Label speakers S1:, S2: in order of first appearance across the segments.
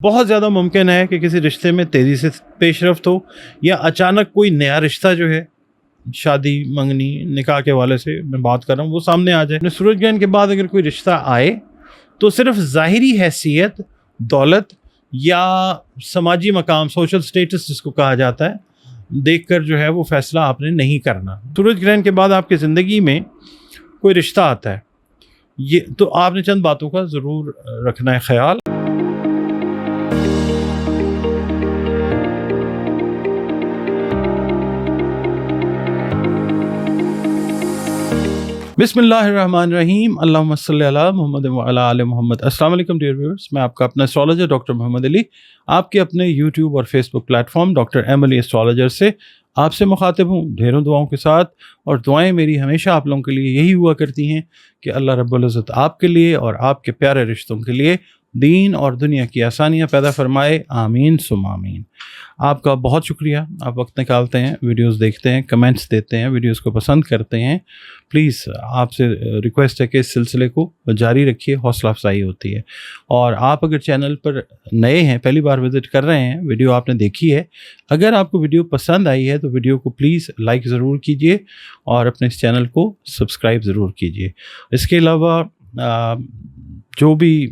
S1: بہت زیادہ ممکن ہے کہ کسی رشتے میں تیزی سے پیش رفت ہو یا اچانک کوئی نیا رشتہ جو ہے شادی منگنی نکاح کے والے سے میں بات کر رہا ہوں وہ سامنے آ جائے. سورج گرہن کے بعد اگر کوئی رشتہ آئے تو صرف ظاہری حیثیت، دولت یا سماجی مقام، سوشل سٹیٹس جس کو کہا جاتا ہے، دیکھ کر جو ہے وہ فیصلہ آپ نے نہیں کرنا. سورج گرہن کے بعد آپ کی زندگی میں کوئی رشتہ آتا ہے یہ تو آپ نے چند باتوں کا ضرور رکھنا ہے خیال. بسم اللہ الرحمن الرحیم. اللہم صلی علی محمد وعلی آل محمد. السلام علیکم ڈیئر ویورز، میں آپ کا اپنا اسٹرالوجر ڈاکٹر محمد علی آپ کے اپنے یوٹیوب اور فیس بک پلیٹ فارم ڈاکٹر ایم علی اسٹرالوجر سے آپ سے مخاطب ہوں ڈھیروں دعاؤں کے ساتھ. اور دعائیں میری ہمیشہ آپ لوگوں کے لیے یہی ہوا کرتی ہیں کہ اللہ رب العزت آپ کے لیے اور آپ کے پیارے رشتوں کے لیے دین اور دنیا کی آسانیاں پیدا فرمائے. آمین ثم آمین. آپ کا بہت شکریہ، آپ وقت نکالتے ہیں، ویڈیوز دیکھتے ہیں، کمنٹس دیتے ہیں، ویڈیوز کو پسند کرتے ہیں. پلیز آپ سے ریکویسٹ ہے کہ اس سلسلے کو جاری رکھیے، حوصلہ افزائی ہوتی ہے. اور آپ اگر چینل پر نئے ہیں، پہلی بار وزٹ کر رہے ہیں، ویڈیو آپ نے دیکھی ہے، اگر آپ کو ویڈیو پسند آئی ہے تو ویڈیو کو پلیز لائک ضرور کیجیے اور اپنے اس چینل کو سبسکرائب ضرور کیجیے. اس کے علاوہ جو بھی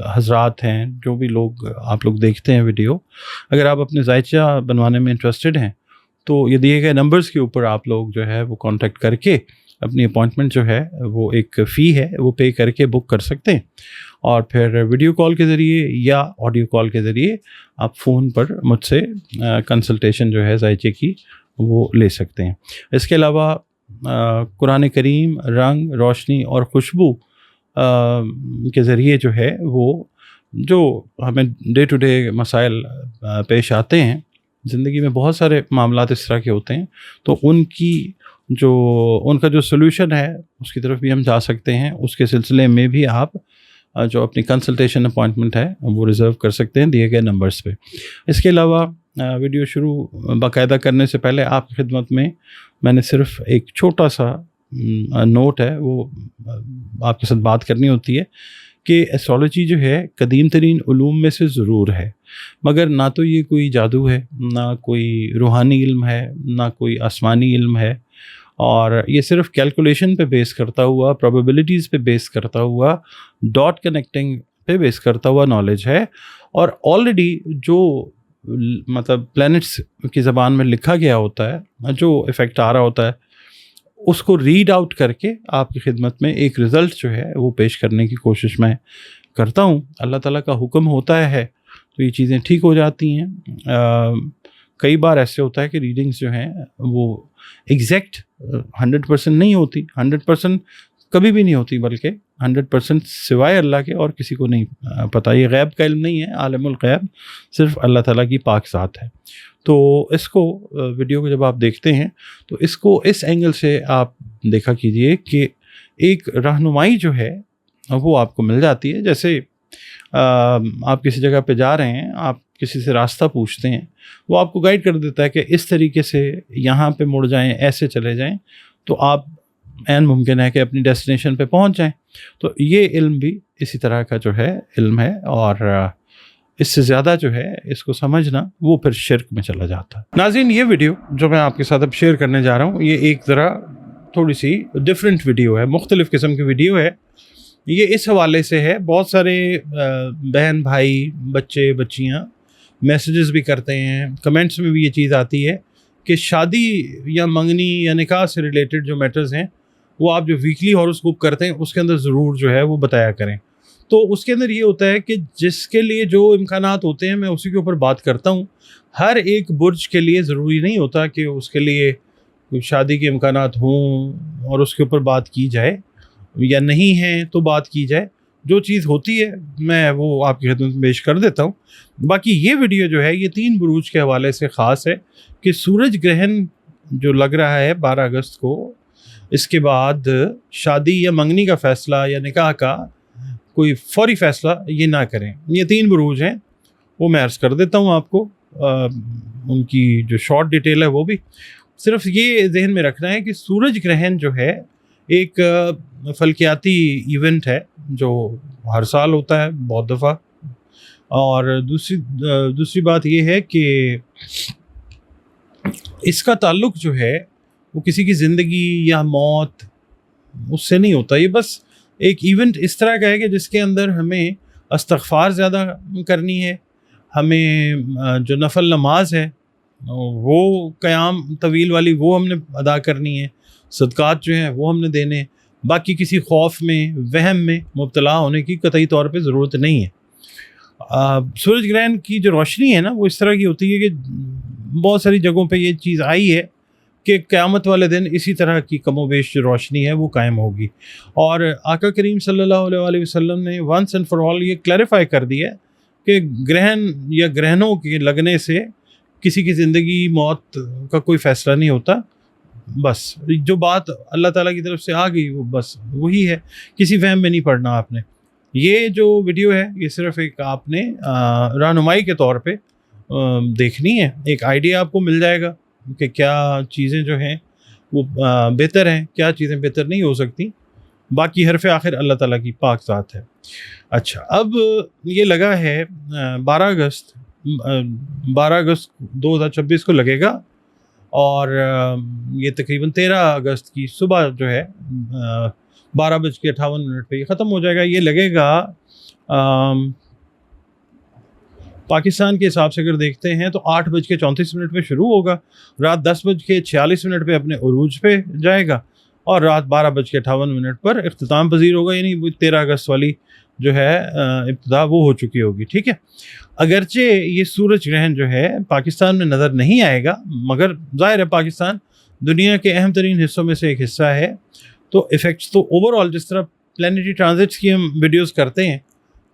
S1: حضرات ہیں، جو بھی لوگ آپ لوگ دیکھتے ہیں ویڈیو، اگر آپ اپنے ذائچہ بنوانے میں انٹرسٹڈ ہیں تو یہ دیے گئے نمبرز کے اوپر آپ لوگ جو ہے وہ کانٹیکٹ کر کے اپنی اپوائنٹمنٹ جو ہے وہ ایک فی ہے وہ پے کر کے بک کر سکتے ہیں. اور پھر ویڈیو کال کے ذریعے یا آڈیو کال کے ذریعے آپ فون پر مجھ سے کنسلٹیشن جو ہے ذائچے کی وہ لے سکتے ہیں. اس کے علاوہ قرآن کریم، رنگ، روشنی اور خوشبو کے ذریعے جو ہے وہ جو ہمیں ڈے ٹو ڈے مسائل پیش آتے ہیں زندگی میں، بہت سارے معاملات اس طرح کے ہوتے ہیں، تو ان کا جو سلوشن ہے اس کی طرف بھی ہم جا سکتے ہیں. اس کے سلسلے میں بھی آپ جو اپنی کنسلٹیشن اپوائنٹمنٹ ہے وہ ریزرو کر سکتے ہیں دیے گئے نمبرز پہ. اس کے علاوہ ویڈیو شروع باقاعدہ کرنے سے پہلے آپ کی خدمت میں نے صرف ایک چھوٹا سا نوٹ ہے وہ آپ کے ساتھ بات کرنی ہوتی ہے کہ ایسٹرالوجی جو ہے قدیم ترین علوم میں سے ضرور ہے، مگر نہ تو یہ کوئی جادو ہے، نہ کوئی روحانی علم ہے، نہ کوئی آسمانی علم ہے، اور یہ صرف کیلکولیشن پہ بیس کرتا ہوا، پروبیبلٹیز پہ بیس کرتا ہوا، ڈاٹ کنیکٹنگ پہ بیس کرتا ہوا نالج ہے. اور آلریڈی جو مطلب پلینٹس کی زبان میں لکھا گیا ہوتا ہے، جو ایفیکٹ آ رہا ہوتا ہے، اس کو ریڈ آؤٹ کر کے آپ کی خدمت میں ایک رزلٹ جو ہے وہ پیش کرنے کی کوشش میں کرتا ہوں. اللہ تعالیٰ کا حکم ہوتا ہے تو یہ چیزیں ٹھیک ہو جاتی ہیں. کئی بار ایسے ہوتا ہے کہ ریڈنگز جو ہیں وہ ایگزیکٹ 100% نہیں ہوتی، 100% کبھی بھی نہیں ہوتی، بلکہ 100% سوائے اللہ کے اور کسی کو نہیں پتہ. یہ غیب کا علم نہیں ہے، عالم الغیب صرف اللہ تعالیٰ کی پاک ذات ہے. تو اس کو ویڈیو کو جب آپ دیکھتے ہیں تو اس کو اس اینگل سے آپ دیکھا کیجئے کہ ایک رہنمائی جو ہے وہ آپ کو مل جاتی ہے. جیسے آپ کسی جگہ پہ جا رہے ہیں، آپ کسی سے راستہ پوچھتے ہیں، وہ آپ کو گائیڈ کر دیتا ہے کہ اس طریقے سے یہاں پہ مڑ جائیں، ایسے چلے جائیں، تو آپ عین ممکن ہے کہ اپنی ڈیسٹینیشن پہ پہنچ جائیں. تو یہ علم بھی اسی طرح کا جو ہے علم ہے، اور اس سے زیادہ جو ہے اس کو سمجھنا وہ پھر شرک میں چلا جاتا ہے. ناظرین، یہ ویڈیو جو میں آپ کے ساتھ اب شیئر کرنے جا رہا ہوں یہ ایک ذرا تھوڑی سی ڈیفرنٹ ویڈیو ہے، مختلف قسم کی ویڈیو ہے. یہ اس حوالے سے ہے، بہت سارے بہن بھائی، بچے بچیاں میسیجز بھی کرتے ہیں، کمنٹس میں بھی یہ چیز آتی ہے کہ شادی یا منگنی یا نکاح سے ریلیٹڈ جو میٹرز ہیں وہ آپ جو ویکلی ہاروسکوپ کرتے ہیں اس کے اندر ضرور جو ہے وہ بتایا کریں. تو اس کے اندر یہ ہوتا ہے کہ جس کے لیے جو امکانات ہوتے ہیں میں اسی کے اوپر بات کرتا ہوں. ہر ایک برج کے لیے ضروری نہیں ہوتا کہ اس کے لیے شادی کے امکانات ہوں اور اس کے اوپر بات کی جائے، یا نہیں ہیں تو بات کی جائے. جو چیز ہوتی ہے میں وہ آپ کی خدمت میں پیش کر دیتا ہوں. باقی یہ ویڈیو جو ہے یہ 3 بروج کے حوالے سے خاص ہے کہ سورج گرہن جو لگ رہا ہے 12 اگست کو، اس کے بعد شادی یا منگنی کا فیصلہ یا نکاح کا کوئی فوری فیصلہ یہ نہ کریں. یہ 3 بروج ہیں، وہ میں عرض کر دیتا ہوں آپ کو. ان کی جو شارٹ ڈیٹیل ہے وہ بھی صرف یہ ذہن میں رکھنا ہے کہ سورج گرہن جو ہے ایک فلکیاتی ایونٹ ہے جو ہر سال ہوتا ہے بہت دفعہ. اور دوسری بات یہ ہے کہ اس کا تعلق جو ہے وہ کسی کی زندگی یا موت اس سے نہیں ہوتا. یہ بس ایک ایونٹ اس طرح کا ہے کہ جس کے اندر ہمیں استغفار زیادہ کرنی ہے, ہمیں جو نفل نماز ہے وہ قیام طویل والی وہ ہم نے ادا کرنی ہے, صدقات جو ہیں وہ ہم نے دینے, باقی کسی خوف میں وہم میں مبتلا ہونے کی قطعی طور پہ ضرورت نہیں ہے. سورج گرہن کی جو روشنی ہے نا وہ اس طرح کی ہوتی ہے کہ بہت ساری جگہوں پہ یہ چیز آئی ہے کہ قیامت والے دن اسی طرح کی کم و بیش جو روشنی ہے وہ قائم ہوگی. اور آقا کریم صلی اللہ علیہ وسلم نے ونس اینڈ فار آل یہ کلیریفائی کر دیا کہ گرہن یا گرہنوں کے لگنے سے کسی کی زندگی موت کا کوئی فیصلہ نہیں ہوتا. بس جو بات اللہ تعالیٰ کی طرف سے آ گئی وہ بس وہی ہے, کسی وہم میں نہیں پڑنا آپ نے. یہ جو ویڈیو ہے یہ صرف ایک آپ نے رہنمائی کے طور پہ دیکھنی ہے, ایک آئیڈیا آپ کو مل جائے گا کہ کیا چیزیں جو ہیں وہ بہتر ہیں, کیا چیزیں بہتر نہیں ہو سکتی. باقی حرف آخر اللہ تعالیٰ کی پاک ذات ہے. اچھا, اب یہ لگا ہے 12 اگست 2026 کو لگے گا, اور یہ تقریباً 13 اگست کی صبح جو ہے 12:58 پہ یہ ختم ہو جائے گا. یہ لگے گا پاکستان کے حساب سے اگر دیکھتے ہیں تو 8:34 پہ شروع ہوگا, رات 10:46 پہ اپنے عروج پہ جائے گا, اور رات 12:58 پر اختتام پذیر ہوگا. یعنی 13 اگست والی جو ہے ابتدا وہ ہو چکی ہوگی. ٹھیک ہے, اگرچہ یہ سورج گرہن جو ہے پاکستان میں نظر نہیں آئے گا, مگر ظاہر ہے پاکستان دنیا کے اہم ترین حصوں میں سے ایک حصہ ہے, تو ایفیکٹس تو اوور آل جس طرح پلانیٹری ٹرانزٹس کی ہم ویڈیوز کرتے ہیں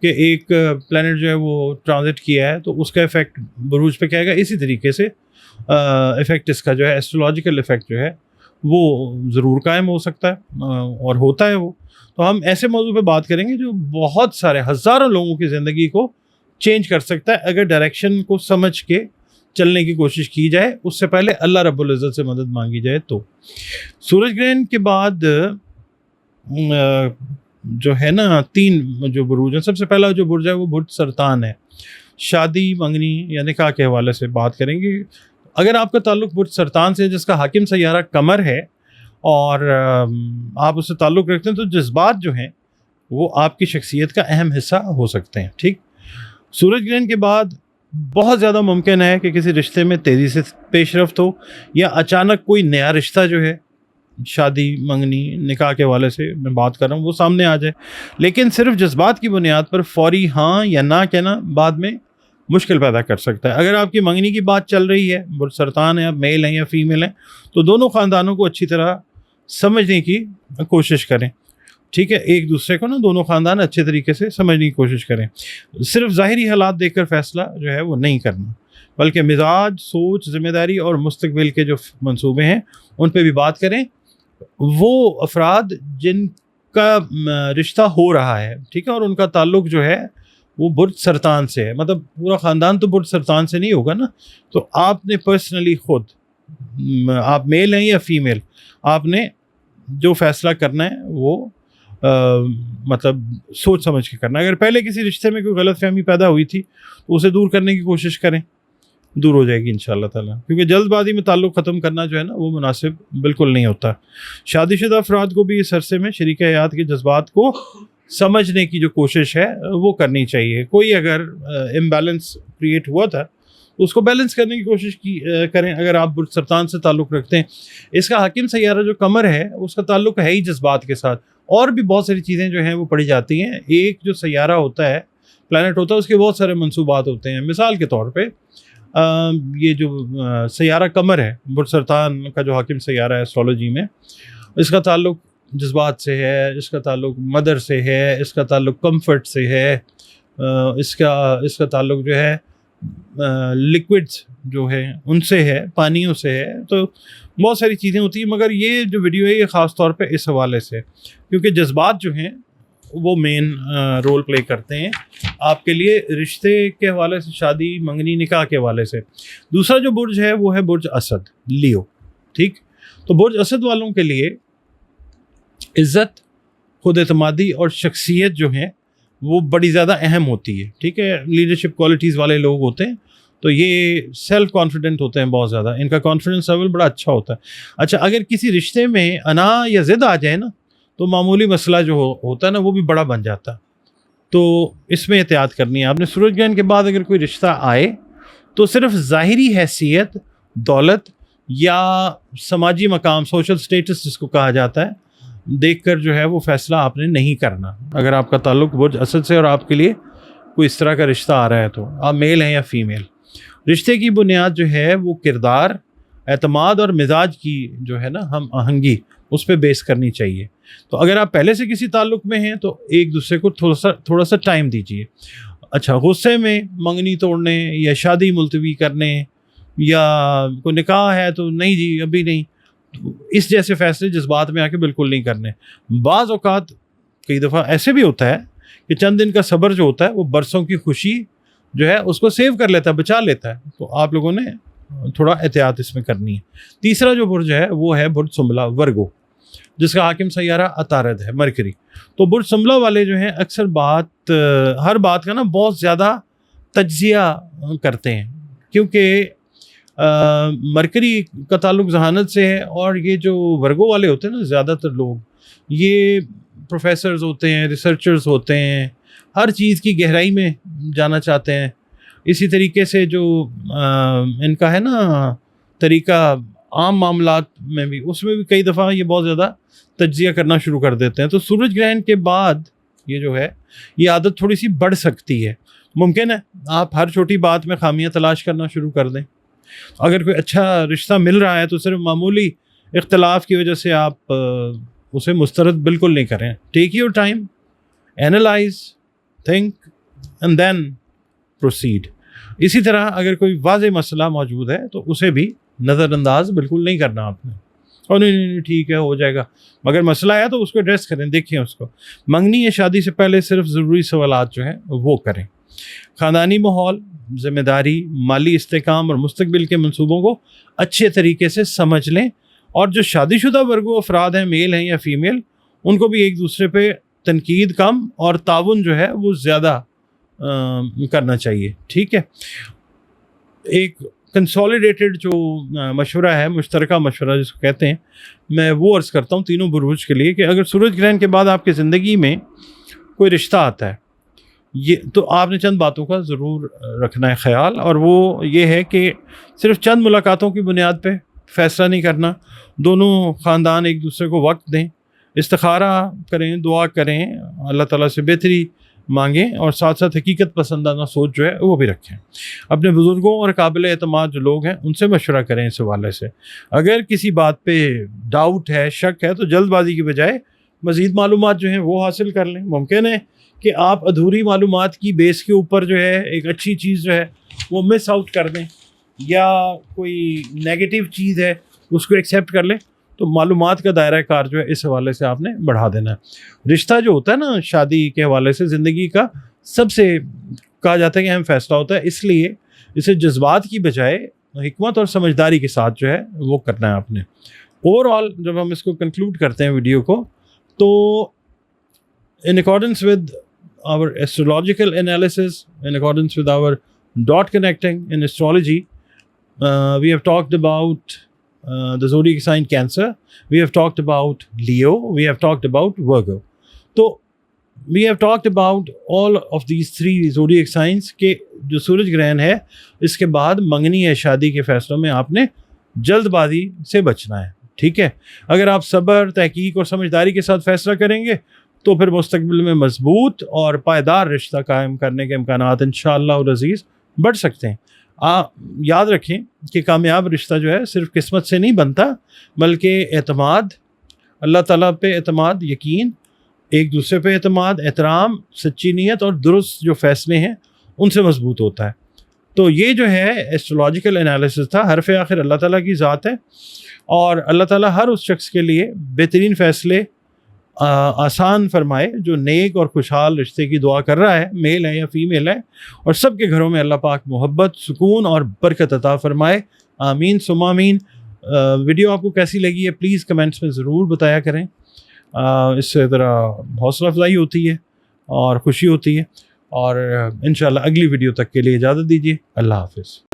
S1: کہ ایک پلانٹ جو ہے وہ ٹرانزٹ کیا ہے تو اس کا ایفیکٹ بروج پہ کیا ہے گا, اسی طریقے سے ایفیکٹ اس کا جو ہے ایسٹرولوجیکل ایفیکٹ جو ہے وہ ضرور قائم ہو سکتا ہے اور ہوتا ہے وہ. تو ہم ایسے موضوع پہ بات کریں گے جو بہت سارے ہزاروں لوگوں کی زندگی کو چینج کر سکتا ہے اگر ڈائریکشن کو سمجھ کے چلنے کی کوشش کی جائے, اس سے پہلے اللہ رب العزت سے مدد مانگی جائے. تو سورج گرہن کے بعد جو ہے نا 3 جو بروج ہیں, سب سے پہلا جو برج ہے وہ برج سرطان ہے. شادی منگنی یا نکاح کے حوالے سے بات کریں گے. اگر آپ کا تعلق برج سرطان سے جس کا حاکم سیارہ قمر ہے اور آپ اس سے تعلق رکھتے ہیں تو جذبات جو ہیں وہ آپ کی شخصیت کا اہم حصہ ہو سکتے ہیں. ٹھیک, سورج گرہن کے بعد بہت زیادہ ممکن ہے کہ کسی رشتے میں تیزی سے پیش رفت ہو, یا اچانک کوئی نیا رشتہ جو ہے شادی منگنی نکاح کے حوالے سے میں بات کر رہا ہوں وہ سامنے آ جائے. لیکن صرف جذبات کی بنیاد پر فوری ہاں یا نہ کہنا بعد میں مشکل پیدا کر سکتا ہے. اگر آپ کی منگنی کی بات چل رہی ہے, برج سرطان ہے, آپ میل ہیں یا فیمیل ہیں, تو دونوں خاندانوں کو اچھی طرح سمجھنے کی کوشش کریں. ٹھیک ہے, ایک دوسرے کو نا دونوں خاندان اچھے طریقے سے سمجھنے کی کوشش کریں. صرف ظاہری حالات دیکھ کر فیصلہ جو ہے وہ نہیں کرنا, بلکہ مزاج, سوچ, ذمہ داری اور مستقبل کے جو منصوبے ہیں ان پہ بھی بات کریں. وہ افراد جن کا رشتہ ہو رہا ہے, ٹھیک ہے, اور ان کا تعلق جو ہے وہ برج سرطان سے ہے, مطلب پورا خاندان تو برج سرطان سے نہیں ہوگا نا, تو آپ نے پرسنلی خود, آپ میل ہیں یا فیمیل, آپ نے جو فیصلہ کرنا ہے وہ مطلب سوچ سمجھ کے کرنا. اگر پہلے کسی رشتے میں کوئی غلط فہمی پیدا ہوئی تھی تو اسے دور کرنے کی کوشش کریں, دور ہو جائے گی انشاءاللہ تعالیٰ, کیونکہ جلد بازی میں تعلق ختم کرنا جو ہے نا وہ مناسب بالکل نہیں ہوتا. شادی شدہ افراد کو بھی اس عرصے میں شریک حیات کے جذبات کو سمجھنے کی جو کوشش ہے وہ کرنی چاہیے. کوئی اگر امبیلنس کریٹ ہوا تھا اس کو بیلنس کرنے کی کوشش کریں. اگر آپ برج سرطان سے تعلق رکھتے ہیں, اس کا حاکم سیارہ جو قمر ہے اس کا تعلق ہے ہی جذبات کے ساتھ, اور بھی بہت ساری چیزیں جو ہیں وہ پڑھی جاتی ہیں. ایک جو سیارہ ہوتا ہے, پلانٹ ہوتا ہے, اس کے بہت سارے منصوبات ہوتے ہیں. مثال کے طور پہ یہ جو سیارہ قمر ہے, برج سرطان کا جو حاکم سیارہ ہے ایسٹرولوجی میں, اس کا تعلق جذبات سے ہے, اس کا تعلق مدر سے ہے, اس کا تعلق کمفرٹ سے ہے, اس کا تعلق جو ہے لکوڈز جو ہے ان سے ہے, پانیوں سے ہے. تو بہت ساری چیزیں ہوتی ہیں, مگر یہ جو ویڈیو ہے یہ خاص طور پہ اس حوالے سے, کیونکہ جذبات جو ہیں وہ مین رول پلے کرتے ہیں آپ کے لیے رشتے کے حوالے سے, شادی منگنی نکاح کے حوالے سے. دوسرا جو برج ہے وہ ہے برج اسد, لیو. ٹھیک, تو برج اسد والوں کے لیے عزت, خود اعتمادی اور شخصیت جو ہیں وہ بڑی زیادہ اہم ہوتی ہے. ٹھیک ہے, لیڈرشپ کوالٹیز والے لوگ ہوتے ہیں تو یہ سیلف کانفیڈنٹ ہوتے ہیں بہت زیادہ, ان کا کانفیڈنس لیول بڑا اچھا ہوتا ہے. اچھا, اگر کسی رشتے میں انا یا ضد آ جائے نا تو معمولی مسئلہ جو ہوتا ہے نا وہ بھی بڑا بن جاتا ہے. تو اس میں احتیاط کرنی ہے آپ نے. سورج گرہن کے بعد اگر کوئی رشتہ آئے تو صرف ظاہری حیثیت, دولت یا سماجی مقام, سوشل سٹیٹس جس کو کہا جاتا ہے, دیکھ کر جو ہے وہ فیصلہ آپ نے نہیں کرنا. اگر آپ کا تعلق برج اسد سے اور آپ کے لیے کوئی اس طرح کا رشتہ آ رہا ہے تو آپ میل ہیں یا فیمیل. رشتے کی بنیاد جو ہے وہ کردار, اعتماد اور مزاج کی جو ہے نا ہم آہنگی, اس پہ بیس کرنی چاہیے. تو اگر آپ پہلے سے کسی تعلق میں ہیں تو ایک دوسرے کو تھوڑا سا ٹائم دیجیے. اچھا, غصے میں منگنی توڑنے یا شادی ملتوی کرنے یا کوئی نکاح ہے تو نہیں جی ابھی نہیں, اس جیسے فیصلے جذبات میں آ کے بالکل نہیں کرنے. بعض اوقات کئی دفعہ ایسے بھی ہوتا ہے کہ چند دن کا صبر جو ہوتا ہے وہ برسوں کی خوشی جو ہے اس کو سیو کر لیتا ہے, بچا لیتا ہے. تو آپ لوگوں نے تھوڑا احتیاط اس میں کرنی ہے. تیسرا جو برج ہے وہ ہے برج سنبلا, ورگو, جس کا حاکم سیارہ عطارد ہے, مرکری. تو برج سنبلا والے جو ہیں اکثر ہر بات کا نا بہت زیادہ تجزیہ کرتے ہیں, کیونکہ مرکری کا تعلق ذہانت سے ہے. اور یہ جو ورگو والے ہوتے ہیں نا, زیادہ تر لوگ یہ پروفیسرز ہوتے ہیں, ریسرچرز ہوتے ہیں, ہر چیز کی گہرائی میں جانا چاہتے ہیں. اسی طریقے سے جو ان کا ہے نا طریقہ عام معاملات میں بھی, اس میں بھی کئی دفعہ یہ بہت زیادہ تجزیہ کرنا شروع کر دیتے ہیں. تو سورج گرہن کے بعد یہ جو ہے یہ عادت تھوڑی سی بڑھ سکتی ہے. ممکن ہے آپ ہر چھوٹی بات میں خامیاں تلاش کرنا شروع کر دیں. اگر کوئی اچھا رشتہ مل رہا ہے تو صرف معمولی اختلاف کی وجہ سے آپ اسے مسترد بالکل نہیں کریں. Take your time, analyse, think and then proceed. اسی طرح اگر کوئی واضح مسئلہ موجود ہے تو اسے بھی نظر انداز بالکل نہیں کرنا آپ نے, اور نہیں ٹھیک ہے ہو جائے گا. مگر مسئلہ ہے تو اس کو ایڈریس کریں, دیکھیں اس کو. منگنی یا شادی سے پہلے صرف ضروری سوالات جو ہیں وہ کریں. خاندانی ماحول, ذمہ داری, مالی استحکام اور مستقبل کے منصوبوں کو اچھے طریقے سے سمجھ لیں. اور جو شادی شدہ ورگو افراد ہیں, میل ہیں یا فیمیل, ان کو بھی ایک دوسرے پہ تنقید کم اور تعاون جو ہے وہ زیادہ کرنا چاہیے. ٹھیک ہے, ایک کنسولیڈیٹڈ جو مشورہ ہے, مشترکہ مشورہ جس کو کہتے ہیں, میں وہ عرض کرتا ہوں تینوں بروج کے لیے کہ اگر سورج گرہن کے بعد آپ کی زندگی میں کوئی رشتہ آتا ہے یہ تو آپ نے چند باتوں کا ضرور رکھنا ہے خیال. اور وہ یہ ہے کہ صرف چند ملاقاتوں کی بنیاد پہ فیصلہ نہیں کرنا. دونوں خاندان ایک دوسرے کو وقت دیں, استخارہ کریں, دعا کریں, اللہ تعالیٰ سے بہتری مانگیں, اور ساتھ ساتھ حقیقت پسندانہ سوچ جو ہے وہ بھی رکھیں. اپنے بزرگوں اور قابل اعتماد جو لوگ ہیں ان سے مشورہ کریں اس حوالے سے. اگر کسی بات پہ ڈاؤٹ ہے, شک ہے, تو جلد بازی کی بجائے مزید معلومات جو ہیں وہ حاصل کر لیں. ممکن ہے کہ آپ ادھوری معلومات کی بیس کے اوپر جو ہے ایک اچھی چیز جو ہے وہ مس آؤٹ کر دیں, یا کوئی نیگیٹو چیز ہے اس کو ایکسیپٹ کر لیں. تو معلومات کا دائرہ کار جو ہے اس حوالے سے آپ نے بڑھا دینا ہے. رشتہ جو ہوتا ہے نا شادی کے حوالے سے زندگی کا سب سے کہا جاتا ہے کہ اہم فیصلہ ہوتا ہے, اس لیے اسے جذبات کی بجائے حکمت اور سمجھداری کے ساتھ جو ہے وہ کرنا ہے آپ نے. اوور آل جب ہم اس کو کنکلوڈ کرتے ہیں ویڈیو کو, تو in accordance with our astrological analysis, in accordance with our dot connecting in astrology, we have talked about the zodiac sign Cancer, we have talked about Leo, we have talked about Virgo. So we have talked about all of these three zodiac signs کہ جو سورج گرہن ہے اس کے بعد منگنی یا شادی کے فیصلوں میں آپ نے جلد بازی سے بچنا ہے. ٹھیک ہے, اگر آپ صبر, تحقیق اور سمجھداری کے ساتھ فیصلہ کریں گے تو پھر مستقبل میں مضبوط اور پائیدار رشتہ قائم کرنے کے امکانات انشاءاللہ العزیز بڑھ سکتے ہیں. یاد رکھیں کہ کامیاب رشتہ جو ہے صرف قسمت سے نہیں بنتا, بلکہ اعتماد, اللہ تعالیٰ پہ اعتماد, یقین, ایک دوسرے پہ اعتماد, احترام, سچی نیت اور درست جو فیصلے ہیں ان سے مضبوط ہوتا ہے. تو یہ جو ہے ایسٹرولوجیکل انالیسس تھا. حرف آخر اللہ تعالیٰ کی ذات ہے, اور اللہ تعالیٰ ہر اس شخص کے لیے بہترین فیصلے آسان فرمائے جو نیک اور خوشحال رشتے کی دعا کر رہا ہے, میل ہے یا فیمیل ہے, اور سب کے گھروں میں اللہ پاک محبت, سکون اور برکت عطا فرمائے. آمین ثم آمین. ویڈیو آپ کو کیسی لگی ہے پلیز کمنٹس میں ضرور بتایا کریں, اس سے ذرا حوصلہ افزائی ہوتی ہے. اور خوشی ہوتی ہے. اور انشاءاللہ اگلی ویڈیو تک کے لیے اجازت دیجیے. اللہ حافظ.